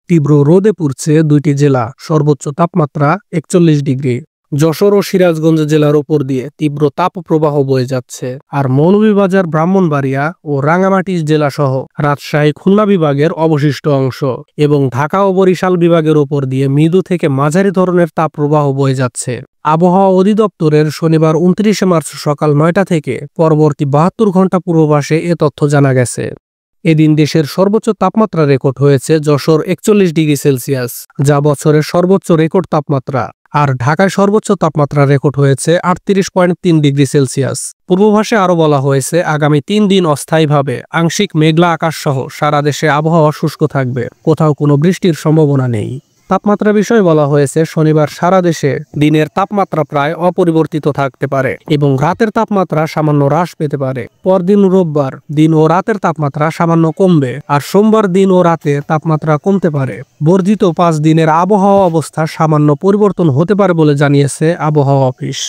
তীব্র রোদে পুড়ছে দুইটি জেলা, সর্বোচ্চ তাপমাত্রা 41 ডিগ্রি। যশোর ও সিরাজগঞ্জ জেলার ওপর দিয়ে তীব্র তাপপ্রবাহ বয়ে যাচ্ছে। আর মৌলভীবাজার, ব্রাহ্মণবাড়িয়া ও রাঙ্গামাটি জেলা সহ রাজশাহী, খুলনা বিভাগের অবশিষ্ট অংশ এবং ঢাকা ও বরিশাল বিভাগের ওপর দিয়ে মৃদু থেকে মাঝারি ধরনের তাপপ্রবাহ বয়ে যাচ্ছে। আবহাওয়া অধিদপ্তরের শনিবার 29 মার্চ সকাল 9টা থেকে পরবর্তী 72 ঘন্টা পূর্বাভাসে এ তথ্য জানা গেছে। এদিন দেশের সর্বোচ্চ তাপমাত্রা রেকর্ড হয়েছে যশোর 41 ডিগ্রি সেলসিয়াস, যা বছরের সর্বোচ্চ রেকর্ড তাপমাত্রা। আর ঢাকায় সর্বোচ্চ তাপমাত্রা রেকর্ড হয়েছে 38.3 ডিগ্রি সেলসিয়াস। পূর্বাভাসে আরও বলা হয়েছে, আগামী 3 দিন অস্থায়ীভাবে আংশিক মেঘলা আকাশ সহ সারা দেশে আবহাওয়া শুষ্ক থাকবে, কোথাও কোনো বৃষ্টির সম্ভাবনা নেই। তাপমাত্রা বিষয়ে বলা হয়েছে, শনিবার সারা দেশে দিনের তাপমাত্রা প্রায় অপরিবর্তিত থাকতে পারে এবং রাতের তাপমাত্রা সামান্য হ্রাস পেতে পারে। পরদিন রোববার দিন ও রাতের তাপমাত্রা সামান্য কমবে, আর সোমবার দিন ও রাতে তাপমাত্রা কমতে পারে। বর্ধিত 5 দিনের আবহাওয়া অবস্থা সামান্য পরিবর্তন হতে পারে বলে জানিয়েছে আবহাওয়া অফিস।